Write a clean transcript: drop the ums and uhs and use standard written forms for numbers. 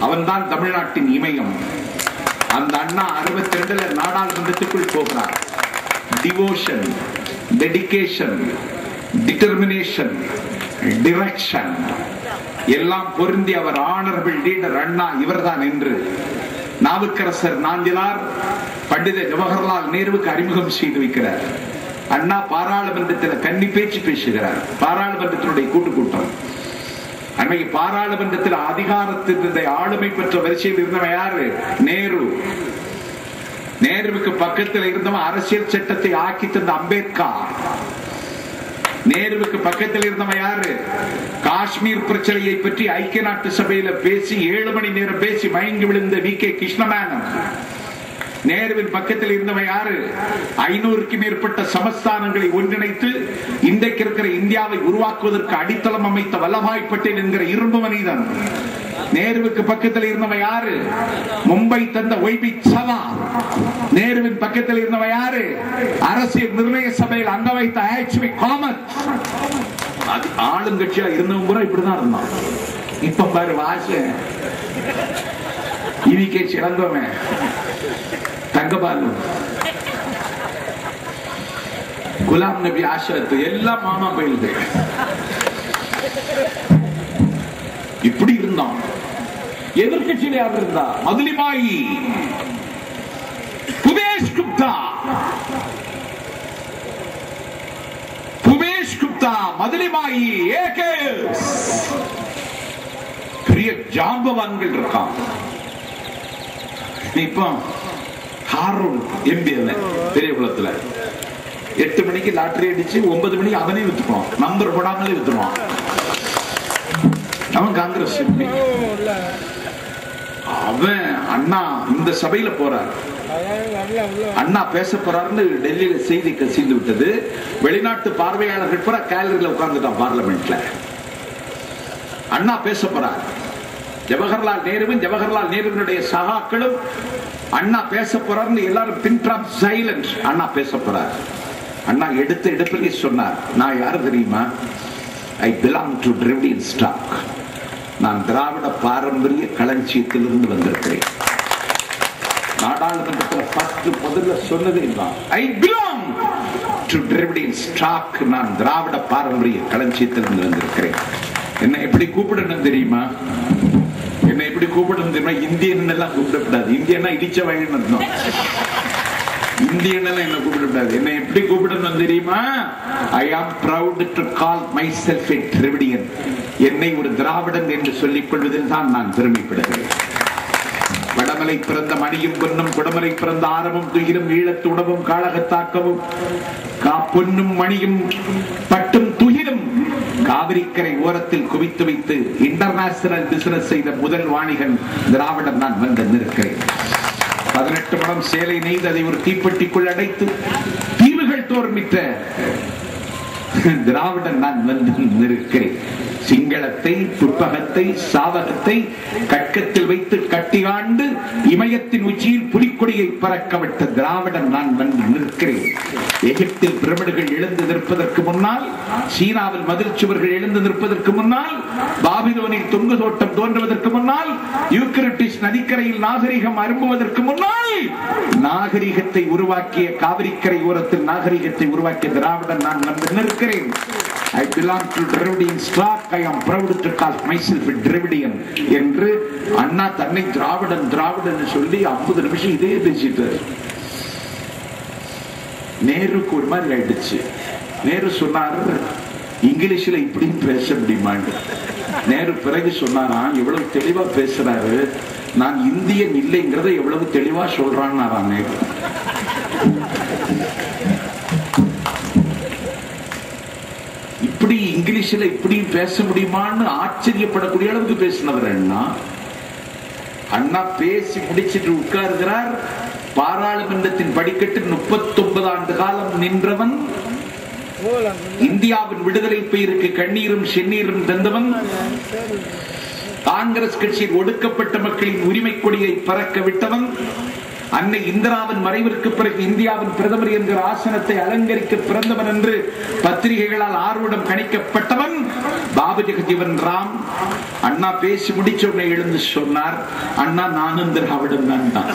அவன்தான் தமிழ்நாட்டின் இமயம். அந்த அண்ணா 62 நாடாளுமன்றத்துக்குள் போகிறார். டிவோஷன், டெடிகேஷன், டிட்டர்மினேஷன், டிரெக்ஷன் எல்லாம் பொருந்தி அவர் ஆனரபிள் லீடர் அண்ணா இவர்தான் என்று நாவுக்கரசர் நாஞ்சிலார் பண்டித ஜவஹர்லால் நேருவுக்கு அறிமுகம் செய்து வைக்கிறார். அண்ணா பாராளுமன்றத்தில் கன்னி பேச்சு பேசுகிறார். பாராளுமன்றத்தினுடைய கூட்டம். அன்னைக்கு பாராளுமன்றத்தில் அதிகாரத்தினுடைய ஆளுமை பெற்ற வரிசையில் இருந்தவன் யாரு? நேரு. நேருவுக்கு பக்கத்தில் இருந்தவன் அரசியல் சட்டத்தை ஆக்கி தந்த அம்பேத்கர். நேருவுக்கு பக்கத்தில் இருந்தவன் யாரு? காஷ்மீர் பிரச்சனையை பற்றி ஐக்கிய நாட்டு சபையில பேசி 7 மணி நேரம் பேசி மயங்கி விழுந்த வி.கே. கிருஷ்ணமேனன். நேருவின் பக்கத்தில் இருந்தவன் யாரு? 500க்கும் மேற்பட்ட சமஸ்தானங்களை ஒன்றிணைத்து இன்றைக்கு இருக்கிற இந்தியாவை உருவாக்குவதற்கு அடித்தளம் அமைத்த வல்லபாய் பட்டேல் என்கிற இரும்பு மனிதன். நேருவுக்கு பக்கத்தில் இருந்தவன் யாரு? மும்பை தந்த ஒய்பி சவா. நேருவின் பக்கத்தில் இருந்தவன் யாரு? அரசியல் நிர்ணய சபையில் அங்க வைத்த ஹெச்வி காமத். ஆளுங்கட்சியா இருந்தவன் கூட இப்படிதான் இருந்தான். இப்ப பாரு வாச இவிகே இழந்தவன் தங்கபாலு, குலாம் நபி ஆஷத் எல்லாம் மாமா பயிலுது. இப்படி இருந்தான். எதிர்கட்சியில யார் இருந்தா? மதுலிமாயி, புவேஷ் குப்தா. புவேஷ் குப்தா, மதுலிமாயி, ஏகேஎஸ் பெரிய ஜாம்பவான்கள் இருக்கான். இப்போ ஹாரூன் எம்பிஎல் பெரிய குளத்துல 8 மணிக்கு லாட்டரி அடிச்சு 9 மணிக்கு அவனே வித்துருவான். நம்பர் போடாமலே வித்துருவான். அவன் காங்கிரஸ் எம்பி. அவன் அண்ணா இந்த சபையில போறார். அண்ணா பேச போறாருன்னு டெல்லியில செய்தி கசிந்து விட்டது. வெளிநாட்டு பார்வையாளர்கள் பூரா கேலரியில உட்கார்ந்துட்டான் பார்லிமெண்ட்ல. அண்ணா பேச போறார். ஜவஹர்லால் நேருவும் ஜவஹர்லால் நேருவினுடைய சகாக்களும் அண்ணா பேச போறார். எல்லாரும் பின் டிராப் சைலன்ஸ். அண்ணா பேச போறார். அண்ணா எடுத்த இடத்திலே சொன்னார், நான் யாரு தெரியுமா? I belong to Dravidian stock. நான் திராவிட பாரம்பரிய களஞ்சியத்திலிருந்து வந்திருக்கிறேன். நாடாளுமன்றத்தில் ஃபர்ஸ்ட் முதல்ல சொன்னதே தான், I belong to Dravidian stock. நான் திராவிட பாரம்பரிய களஞ்சியத்திலிருந்து வந்திருக்கிறேன். என்ன எப்படி கூப்பிடணும் தெரியுமா? என்ன எப்படி கூப்பிடணும் தெரியுமா? இந்தியன் எல்லாம் கூப்பிடக்கூடாது. இந்தியன்னா இடிச்ச வயன் அர்த்தம். இந்தியன் எல்லாம் என்ன கூப்பிடக்கூடாது. என்ன எப்படி கூப்பிடணும் தெரியுமா? ஐ ஆம் proud to call myself a Dravidian. என்னை ஒரு திராவிடன் என்று சொல்லிக் கொள்வதில் தான் நான் பெருமைப்படுகிறேன். வடமலை பிறந்த மணியும் பொன்னும், குடமலை பிறந்த ஆரமும் துயிலும், ஈழத்து உணவும் காளகத்தாக்கவும், பொன்னும் மணியும் பட்டும் துயிலும் காவிரிக்கரை ஓரத்தில் குவித்து வைத்து இன்டர்நேஷனல் பிசினஸ் செய்த முதல் வாணிகன் திராவிடன் நான் வந்து நிற்கிறேன். 18 மடம் சேலை நெய்து அதை ஒரு தீப்பெட்டிக்குள் அடைத்து தீவுகள் தோர்மிட்ட திராவிடன் நான் வந்து நிற்கிறேன். சிங்களத்தை, புட்பகத்தை, சாவகத்தை கட்கத்தில் வைத்து கட்டியாண்டு இமயத்தின் உச்சியில் புலிக்கொடியை பறக்கவிட்ட திராவிடன் நான் வந்து நிற்கிறேன். எகிப்தில் பிரமிடுகள் எழுந்து நிற்பதற்கு முன்னால், சீனாவில் மதில் சுவர்கள் எழுந்து நிற்பதற்கு முன்னால், பாபிலோனில் தொங்கு தோட்டம் தோன்றுவதற்கு முன்னால், யூக்ரட்டிஸ் நதிக்கரையில் நாகரிகம் அரும்புவதற்கு முன்னால், நாகரிகத்தை உருவாக்கிய காவிரிக்கரை ஓரத்தில் நாகரிகத்தை உருவாக்கிய திராவிடன் நான் வந்து நிற்கிறேன். I belong to Dravidian stock. I am proud to call myself a Dravidian. என்று அண்ணா தன்னை திராவிடன் திராவிடன் சொல்லி 50 நிமிஷம் இதே பேசிட்டு. நேருக்கு ஒரு மாதிரி ஆயிடுச்சு. நேரு சொன்னார், இங்கிலீஷ்ல இப்படி பேச முடியுமான்னு. நேரு பிறகு சொன்னாராம், எவ்வளவு தெளிவா பேசுறாரு, நான் இந்தியன் இல்லைங்கிறத எவ்வளவு தெளிவா சொல்றான் நேரு. இப்படி இங்கிலீஷ்ல இப்படி பேச முடியுமான்னு ஆச்சரியப்படக்கூடிய அளவுக்கு பேசினவர் அண்ணா. அண்ணா பேசி முடிச்சிட்டு உட்கார்கிறார். பாராளுமன்றத்தின் படிக்கட்டு 39 ஆண்டு காலம் நின்றவன், இந்தியாவின் விடுதலை பெயருக்கு கண்ணீரும் செந்நீரும் தந்தவன், காங்கிரஸ் கட்சியில் ஒடுக்கப்பட்ட மக்களின் உரிமை கொடியை பறக்க விட்டவன், அன்னை இந்திராவின் மறைவிற்கு பிறகு இந்தியாவின் பிரதமர் என்கிற ஆசனத்தை அலங்கரிக்க பிறந்தவன் என்று பத்திரிகைகளால் ஆர்வம் கணிக்கப்பட்டவன் பாபு ஜெகஜீவன் ராம். அண்ணா பேசி முடிச்ச உடனே எழுந்து சொன்னார், அண்ணா நானும் திராவிடன் தான்.